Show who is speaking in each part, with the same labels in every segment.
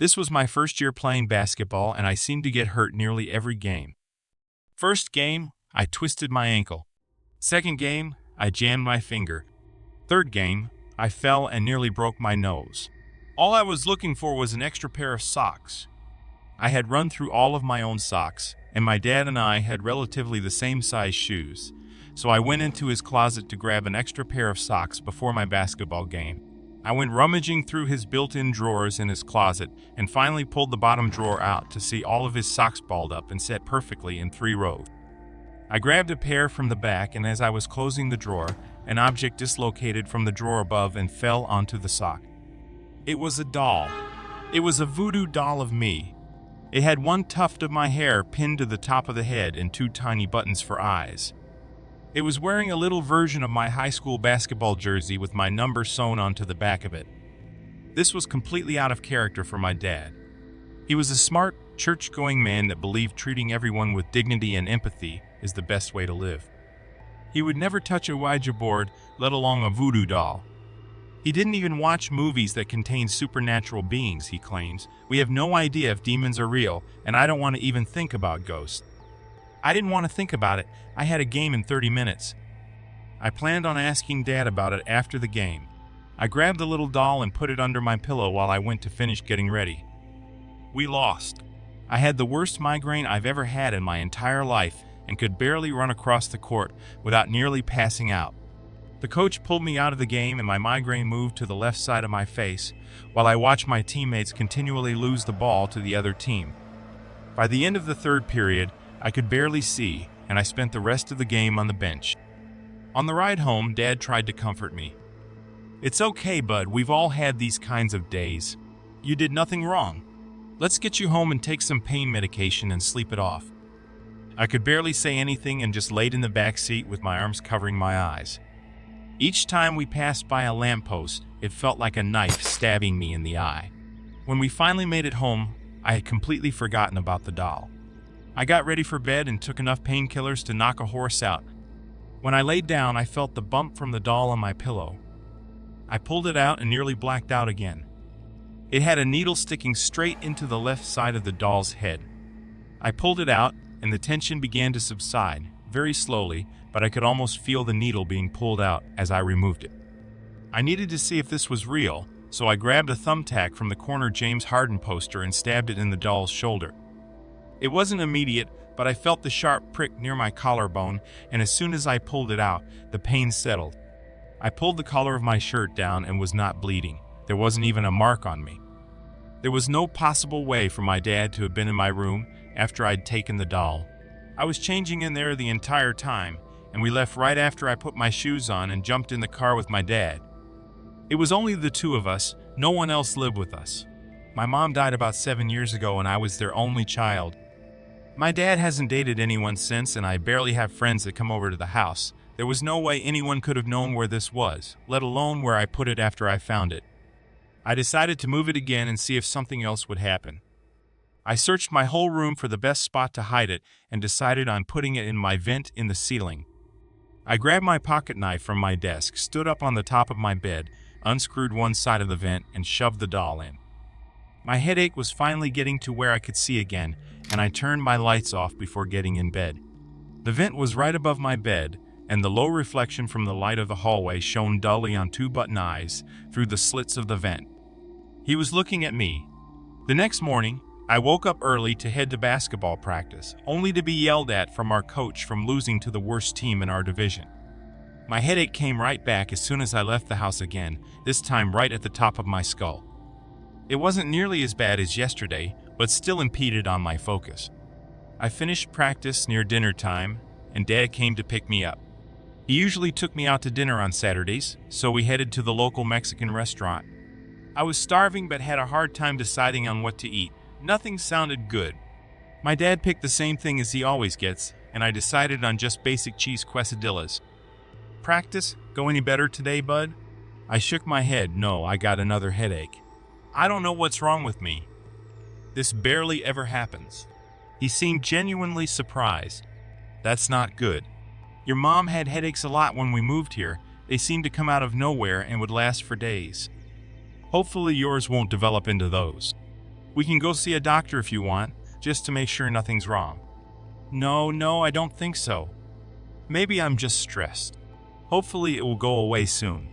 Speaker 1: This was my first year playing basketball, and I seemed to get hurt nearly every game. First game, I twisted my ankle. Second game, I jammed my finger. Third game, I fell and nearly broke my nose. All I was looking for was an extra pair of socks. I had run through all of my own socks, and my dad and I had relatively the same size shoes, so I went into his closet to grab an extra pair of socks before my basketball game. I went rummaging through his built-in drawers in his closet and finally pulled the bottom drawer out to see all of his socks balled up and set perfectly in 3 rows. I grabbed a pair from the back, and as I was closing the drawer, an object dislocated from the drawer above and fell onto the sock. It was a doll. It was a voodoo doll of me. It had one tuft of my hair pinned to the top of the head and 2 tiny buttons for eyes. It was wearing a little version of my high school basketball jersey with my number sewn onto the back of it. This was completely out of character for my dad. He was a smart, church-going man that believed treating everyone with dignity and empathy is the best way to live. He would never touch a Ouija board, let alone a voodoo doll. He didn't even watch movies that contain supernatural beings, he claims. We have no idea if demons are real, and I don't want to even think about ghosts. I didn't want to think about it. I had a game in 30 minutes. I planned on asking Dad about it after the game. I grabbed the little doll and put it under my pillow while I went to finish getting ready. We lost. I had the worst migraine I've ever had in my entire life and could barely run across the court without nearly passing out. The coach pulled me out of the game and my migraine moved to the left side of my face while I watched my teammates continually lose the ball to the other team. By the end of the third period, I could barely see, and I spent the rest of the game on the bench. On the ride home, Dad tried to comfort me. "It's okay, bud. We've all had these kinds of days. You did nothing wrong. Let's get you home and take some pain medication and sleep it off." I could barely say anything and just laid in the back seat with my arms covering my eyes. Each time we passed by a lamppost, it felt like a knife stabbing me in the eye. When we finally made it home, I had completely forgotten about the doll. I got ready for bed and took enough painkillers to knock a horse out. When I laid down, I felt the bump from the doll on my pillow. I pulled it out and nearly blacked out again. It had a needle sticking straight into the left side of the doll's head. I pulled it out, and the tension began to subside, very slowly, but I could almost feel the needle being pulled out as I removed it. I needed to see if this was real, so I grabbed a thumbtack from the corner James Harden poster and stabbed it in the doll's shoulder. It wasn't immediate, but I felt the sharp prick near my collarbone, and as soon as I pulled it out, the pain settled. I pulled the collar of my shirt down and was not bleeding. There wasn't even a mark on me. There was no possible way for my dad to have been in my room after I'd taken the doll. I was changing in there the entire time, and we left right after I put my shoes on and jumped in the car with my dad. It was only the 2 of us. No one else lived with us. My mom died about 7 years ago, and I was their only child. My dad hasn't dated anyone since, and I barely have friends that come over to the house. There was no way anyone could have known where this was, let alone where I put it after I found it. I decided to move it again and see if something else would happen. I searched my whole room for the best spot to hide it and decided on putting it in my vent in the ceiling. I grabbed my pocket knife from my desk, stood up on the top of my bed, unscrewed one side of the vent, and shoved the doll in. My headache was finally getting to where I could see again, and I turned my lights off before getting in bed. The vent was right above my bed, and the low reflection from the light of the hallway shone dully on 2 button eyes through the slits of the vent. He was looking at me. The next morning, I woke up early to head to basketball practice, only to be yelled at from our coach from losing to the worst team in our division. My headache came right back as soon as I left the house again, this time right at the top of my skull. It wasn't nearly as bad as yesterday, but still impeded on my focus. I finished practice near dinner time, and Dad came to pick me up. He usually took me out to dinner on Saturdays, so we headed to the local Mexican restaurant. I was starving but had a hard time deciding on what to eat. Nothing sounded good. My dad picked the same thing as he always gets, and I decided on just basic cheese quesadillas. "Practice? Go any better today, bud?" I shook my head. "No, I got another headache. I don't know what's wrong with me. This barely ever happens." He seemed genuinely surprised. "That's not good. Your mom had headaches a lot when we moved here. They seemed to come out of nowhere and would last for days. Hopefully yours won't develop into those." We can go see a doctor if you want, just to make sure nothing's wrong. No, I don't think so. Maybe I'm just stressed. Hopefully it will go away soon.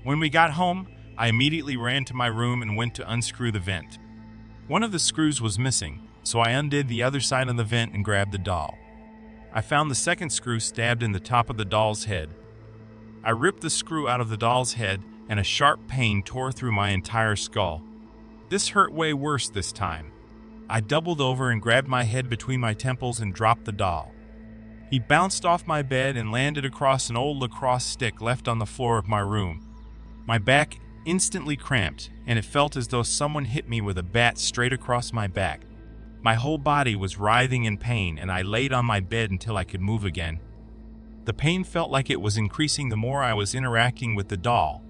Speaker 1: When we got home, I immediately ran to my room and went to unscrew the vent. One of the screws was missing, so I undid the other side of the vent and grabbed the doll. I found the second screw stabbed in the top of the doll's head. I ripped the screw out of the doll's head, and a sharp pain tore through my entire skull. This hurt way worse this time. I doubled over and grabbed my head between my temples and dropped the doll. He bounced off my bed and landed across an old lacrosse stick left on the floor of my room. My back instantly cramped, and it felt as though someone hit me with a bat straight across my back. My whole body was writhing in pain, and I laid on my bed until I could move again. The pain felt like it was increasing the more I was interacting with the doll.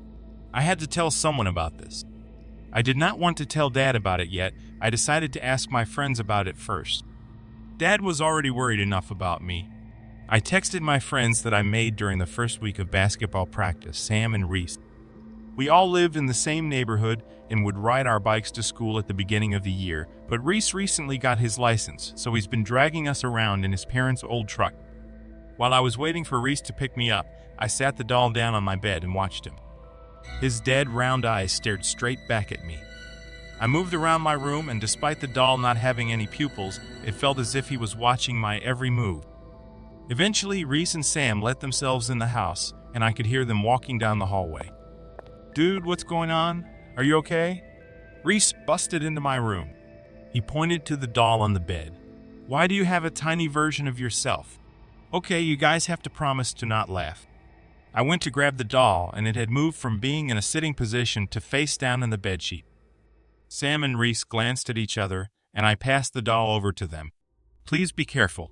Speaker 1: I had to tell someone about this. I did not want to tell Dad about it yet. I decided to ask my friends about it first. Dad was already worried enough about me. I texted my friends that I made during the first week of basketball practice, Sam and Reese. We all lived in the same neighborhood and would ride our bikes to school at the beginning of the year, but Reese recently got his license, so he's been dragging us around in his parents' old truck. While I was waiting for Reese to pick me up, I sat the doll down on my bed and watched him. His dead, round eyes stared straight back at me. I moved around my room, and despite the doll not having any pupils, it felt as if he was watching my every move. Eventually, Reese and Sam let themselves in the house, and I could hear them walking down the hallway. "Dude, what's going on? Are you okay?" Reese busted into my room. He pointed to the doll on the bed. "Why do you have a tiny version of yourself?" "Okay, you guys have to promise to not laugh." I went to grab the doll, and it had moved from being in a sitting position to face down in the bedsheet. Sam and Reese glanced at each other, and I passed the doll over to them. "Please be careful.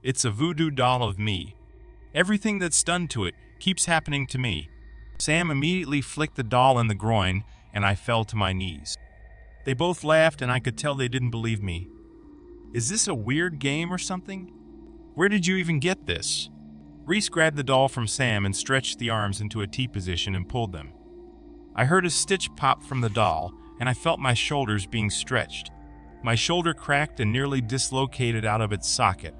Speaker 1: It's a voodoo doll of me. Everything that's done to it keeps happening to me." Sam immediately flicked the doll in the groin, and I fell to my knees. They both laughed, and I could tell they didn't believe me. "Is this a weird game or something? Where did you even get this?" Reese grabbed the doll from Sam and stretched the arms into a T position and pulled them. I heard a stitch pop from the doll, and I felt my shoulders being stretched. My shoulder cracked and nearly dislocated out of its socket.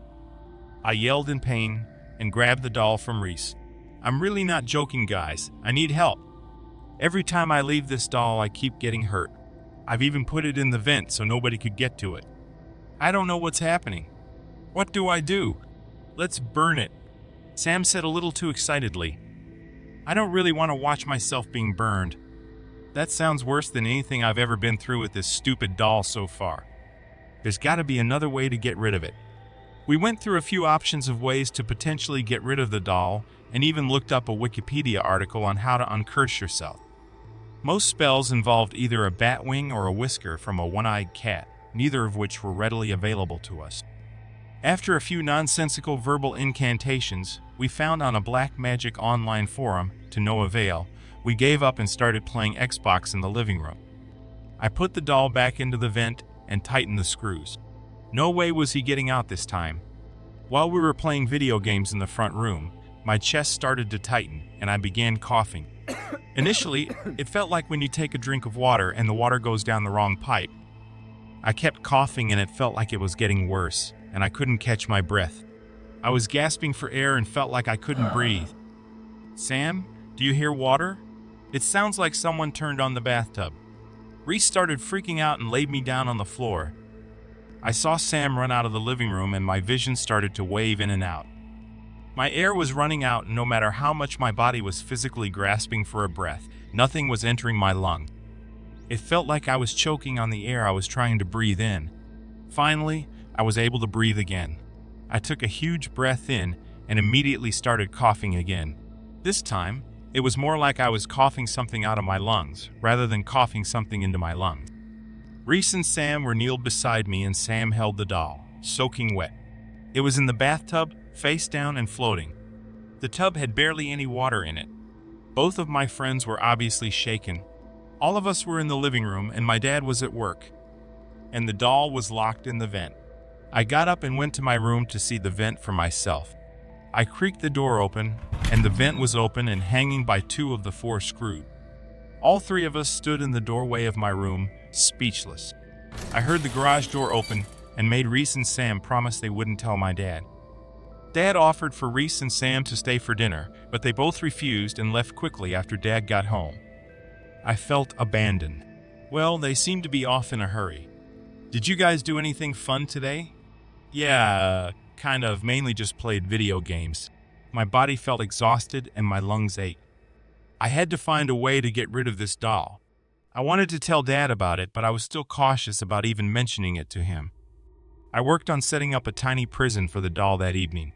Speaker 1: I yelled in pain and grabbed the doll from Reese. "I'm really not joking, guys. I need help. Every time I leave this doll, I keep getting hurt. I've even put it in the vent so nobody could get to it. I don't know what's happening. What do I do?" "Let's burn it," Sam said a little too excitedly. "I don't really want to watch myself being burned. That sounds worse than anything I've ever been through with this stupid doll so far. There's got to be another way to get rid of it." We went through a few options of ways to potentially get rid of the doll, and even looked up a Wikipedia article on how to uncurse yourself. Most spells involved either a bat wing or a whisker from a one-eyed cat, neither of which were readily available to us. After a few nonsensical verbal incantations we found on a black magic online forum, to no avail, we gave up and started playing Xbox in the living room. I put the doll back into the vent and tightened the screws. No way was he getting out this time. While we were playing video games in the front room, my chest started to tighten and I began coughing. Initially, it felt like when you take a drink of water and the water goes down the wrong pipe. I kept coughing and it felt like it was getting worse, and I couldn't catch my breath. I was gasping for air and felt like I couldn't breathe. "Sam, do you hear water? It sounds like someone turned on the bathtub." Reese started freaking out and laid me down on the floor. I saw Sam run out of the living room and my vision started to wave in and out. My air was running out, and no matter how much my body was physically grasping for a breath, nothing was entering my lungs. It felt like I was choking on the air I was trying to breathe in. Finally, I was able to breathe again. I took a huge breath in and immediately started coughing again. This time, it was more like I was coughing something out of my lungs, rather than coughing something into my lungs. Reese and Sam were kneeled beside me, and Sam held the doll, soaking wet. It was in the bathtub, face down and floating. The tub had barely any water in it. Both of my friends were obviously shaken. All of us were in the living room, and my dad was at work. And the doll was locked in the vent. I got up and went to my room to see the vent for myself. I creaked the door open, and the vent was open and hanging by 2 of the 4 screws. All 3 of us stood in the doorway of my room, speechless. I heard the garage door open and made Reese and Sam promise they wouldn't tell my dad. Dad offered for Reese and Sam to stay for dinner, but they both refused and left quickly after Dad got home. I felt abandoned. Well, they seemed to be off in a hurry. Did you guys do anything fun today? Yeah, kind of, mainly just played video games. My body felt exhausted and my lungs ached. I had to find a way to get rid of this doll. I wanted to tell Dad about it, but I was still cautious about even mentioning it to him. I worked on setting up a tiny prison for the doll that evening.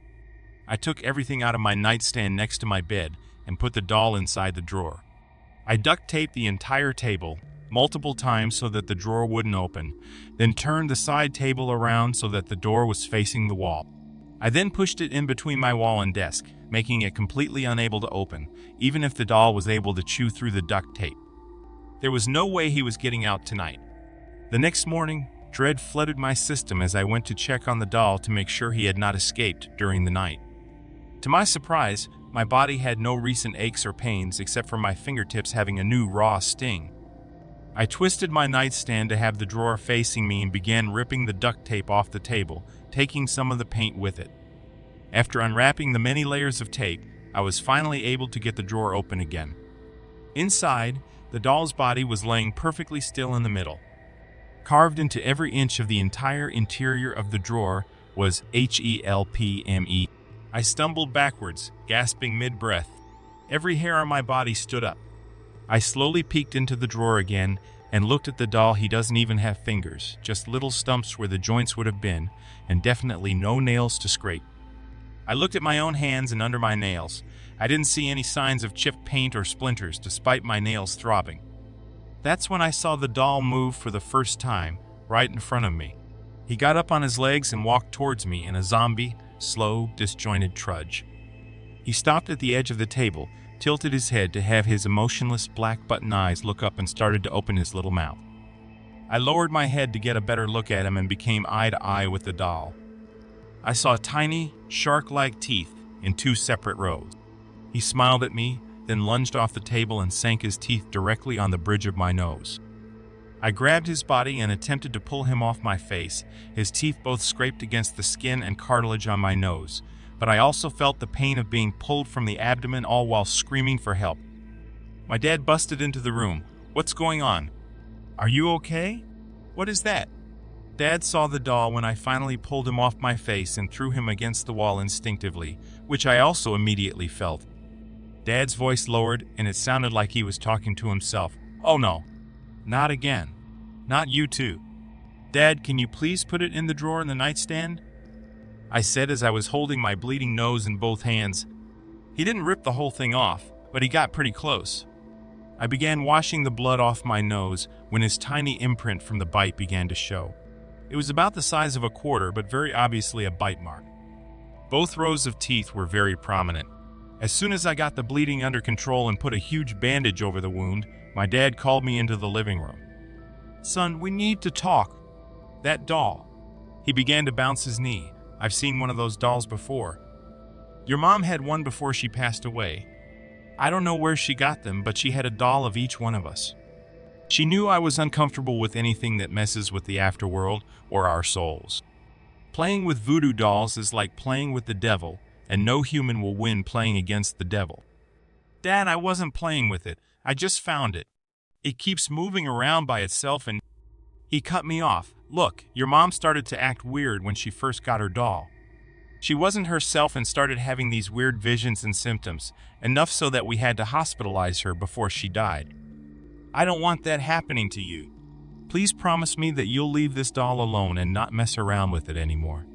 Speaker 1: I took everything out of my nightstand next to my bed and put the doll inside the drawer. I duct taped the entire table multiple times so that the drawer wouldn't open, then turned the side table around so that the door was facing the wall. I then pushed it in between my wall and desk, making it completely unable to open, even if the doll was able to chew through the duct tape. There was no way he was getting out tonight. The next morning, dread flooded my system as I went to check on the doll to make sure he had not escaped during the night. To my surprise, my body had no recent aches or pains except for my fingertips having a new raw sting. I twisted my nightstand to have the drawer facing me and began ripping the duct tape off the table, taking some of the paint with it. After unwrapping the many layers of tape, I was finally able to get the drawer open again. Inside, the doll's body was laying perfectly still in the middle. Carved into every inch of the entire interior of the drawer was HELPME. I stumbled backwards, gasping mid-breath. Every hair on my body stood up. I slowly peeked into the drawer again and looked at the doll. He doesn't even have fingers, just little stumps where the joints would have been, and definitely no nails to scrape. I looked at my own hands and under my nails. I didn't see any signs of chipped paint or splinters despite my nails throbbing. That's when I saw the doll move for the first time, right in front of me. He got up on his legs and walked towards me in a zombie, slow, disjointed trudge. He stopped at the edge of the table, tilted his head to have his emotionless black button eyes look up and started to open his little mouth. I lowered my head to get a better look at him and became eye to eye with the doll. I saw tiny, shark-like teeth in two separate rows. He smiled at me, then lunged off the table and sank his teeth directly on the bridge of my nose. I grabbed his body and attempted to pull him off my face. His teeth both scraped against the skin and cartilage on my nose, but I also felt the pain of being pulled from the abdomen, all while screaming for help. My dad busted into the room. "What's going on? Are you okay? What is that?" Dad saw the doll when I finally pulled him off my face and threw him against the wall instinctively, which I also immediately felt. Dad's voice lowered, and it sounded like he was talking to himself. "Oh no, not again. Not you too. Dad, can you please put it in the drawer in the nightstand?" I said as I was holding my bleeding nose in both hands. He didn't rip the whole thing off, but he got pretty close. I began washing the blood off my nose when his tiny imprint from the bite began to show. It was about the size of a quarter, but very obviously a bite mark. Both rows of teeth were very prominent. As soon as I got the bleeding under control and put a huge bandage over the wound, my dad called me into the living room. "Son, we need to talk. That doll." He began to bounce his knee. "I've seen one of those dolls before. Your mom had one before she passed away. I don't know where she got them, but she had a doll of each one of us. She knew I was uncomfortable with anything that messes with the afterworld or our souls. Playing with voodoo dolls is like playing with the devil, and no human will win playing against the devil." "Dad, I wasn't playing with it. I just found it. It keeps moving around by itself and..." He cut me off. "Look, your mom started to act weird when she first got her doll. She wasn't herself and started having these weird visions and symptoms, enough so that we had to hospitalize her before she died. I don't want that happening to you. Please promise me that you'll leave this doll alone and not mess around with it anymore.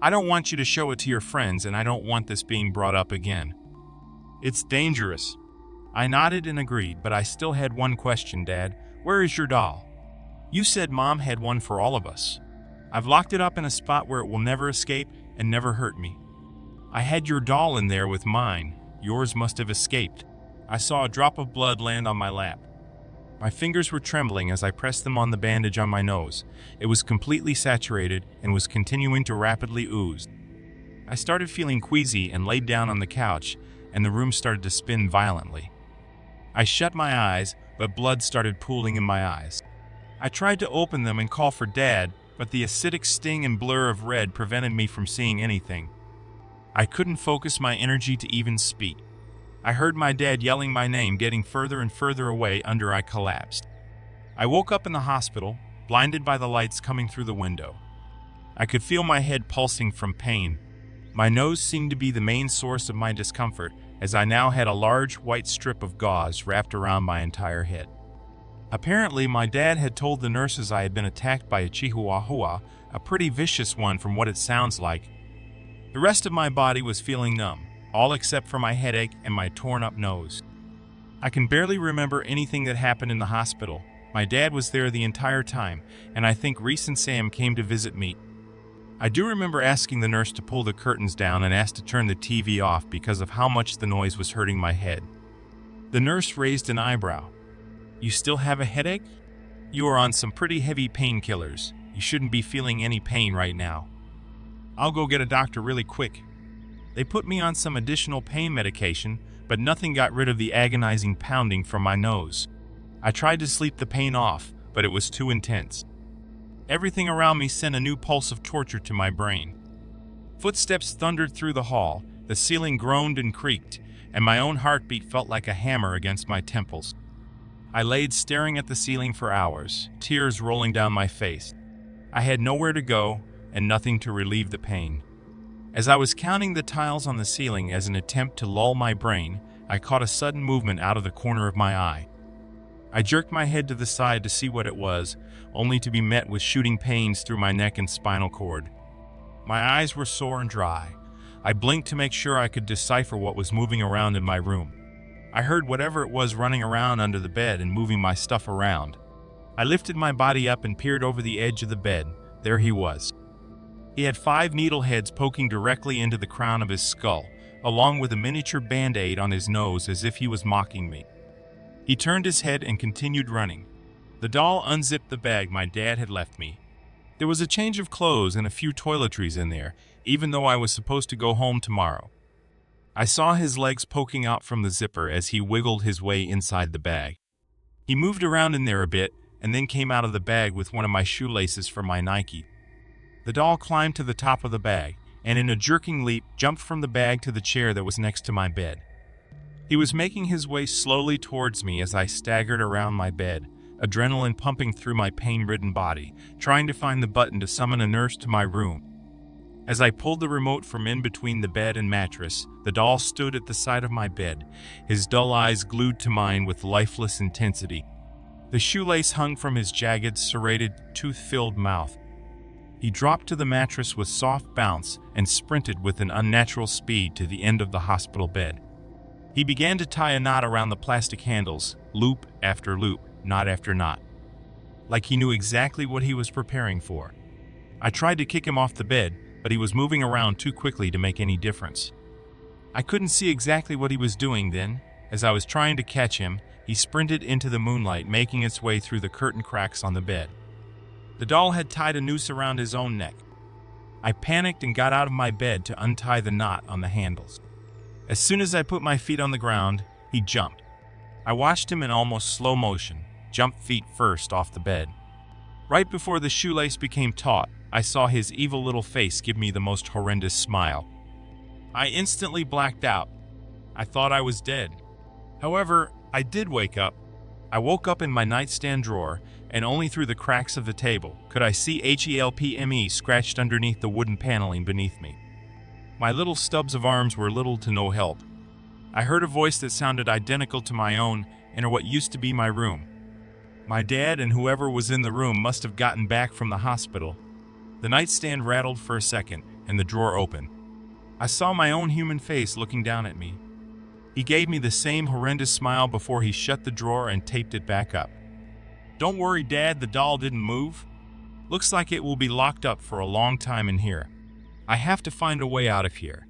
Speaker 1: I don't want you to show it to your friends, and I don't want this being brought up again. It's dangerous." I nodded and agreed, but I still had one question, "Dad, where is your doll? You said Mom had one for all of us. I've locked it up in a spot where it will never escape and never hurt me. I had your doll in there with mine. Yours must have escaped." I saw a drop of blood land on my lap. My fingers were trembling as I pressed them on the bandage on my nose. It was completely saturated and was continuing to rapidly ooze. I started feeling queasy and laid down on the couch, and the room started to spin violently. I shut my eyes, but blood started pooling in my eyes. I tried to open them and call for Dad, but the acidic sting and blur of red prevented me from seeing anything. I couldn't focus my energy to even speak. I heard my dad yelling my name, getting further and further away until I collapsed. I woke up in the hospital, blinded by the lights coming through the window. I could feel my head pulsing from pain. My nose seemed to be the main source of my discomfort, as I now had a large white strip of gauze wrapped around my entire head. Apparently, my dad had told the nurses I had been attacked by a chihuahua, a pretty vicious one from what it sounds like. The rest of my body was feeling numb, all except for my headache and my torn-up nose. I can barely remember anything that happened in the hospital. My dad was there the entire time, and I think Reese and Sam came to visit me. I do remember asking the nurse to pull the curtains down and asked to turn the TV off because of how much the noise was hurting my head. The nurse raised an eyebrow. "You still have a headache? You are on some pretty heavy painkillers. You shouldn't be feeling any pain right now. I'll go get a doctor really quick." They put me on some additional pain medication, but nothing got rid of the agonizing pounding from my nose. I tried to sleep the pain off, but it was too intense. Everything around me sent a new pulse of torture to my brain. Footsteps thundered through the hall, the ceiling groaned and creaked, and my own heartbeat felt like a hammer against my temples. I laid staring at the ceiling for hours, tears rolling down my face. I had nowhere to go and nothing to relieve the pain. As I was counting the tiles on the ceiling as an attempt to lull my brain, I caught a sudden movement out of the corner of my eye. I jerked my head to the side to see what it was, only to be met with shooting pains through my neck and spinal cord. My eyes were sore and dry. I blinked to make sure I could decipher what was moving around in my room. I heard whatever it was running around under the bed and moving my stuff around. I lifted my body up and peered over the edge of the bed. There he was. He had 5 needle heads poking directly into the crown of his skull, along with a miniature band-aid on his nose as if he was mocking me. He turned his head and continued running. The doll unzipped the bag my dad had left me. There was a change of clothes and a few toiletries in there, even though I was supposed to go home tomorrow. I saw his legs poking out from the zipper as he wiggled his way inside the bag. He moved around in there a bit and then came out of the bag with one of my shoelaces from my Nike. The doll climbed to the top of the bag and in a jerking leap jumped from the bag to the chair that was next to my bed. He was making his way slowly towards me as I staggered around my bed, adrenaline pumping through my pain-ridden body, trying to find the button to summon a nurse to my room. As I pulled the remote from in between the bed and mattress, the doll stood at the side of my bed, his dull eyes glued to mine with lifeless intensity. The shoelace hung from his jagged, serrated, tooth-filled mouth. He dropped to the mattress with soft bounce and sprinted with an unnatural speed to the end of the hospital bed. He began to tie a knot around the plastic handles, loop after loop, knot after knot. Like he knew exactly what he was preparing for. I tried to kick him off the bed, but he was moving around too quickly to make any difference. I couldn't see exactly what he was doing then. As I was trying to catch him, he sprinted into the moonlight, making its way through the curtain cracks on the bed. The doll had tied a noose around his own neck. I panicked and got out of my bed to untie the knot on the handles. As soon as I put my feet on the ground, he jumped. I watched him in almost slow motion, jump feet first off the bed. Right before the shoelace became taut, I saw his evil little face give me the most horrendous smile. I instantly blacked out. I thought I was dead. However, I did wake up. I woke up in my nightstand drawer, and only through the cracks of the table could I see HELPME scratched underneath the wooden paneling beneath me. My little stubs of arms were little to no help. I heard a voice that sounded identical to my own in what used to be my room. My dad and whoever was in the room must have gotten back from the hospital. The nightstand rattled for a second, and the drawer opened. I saw my own human face looking down at me. He gave me the same horrendous smile before he shut the drawer and taped it back up. "Don't worry, Dad, the doll didn't move. Looks like it will be locked up for a long time in here. I have to find a way out of here.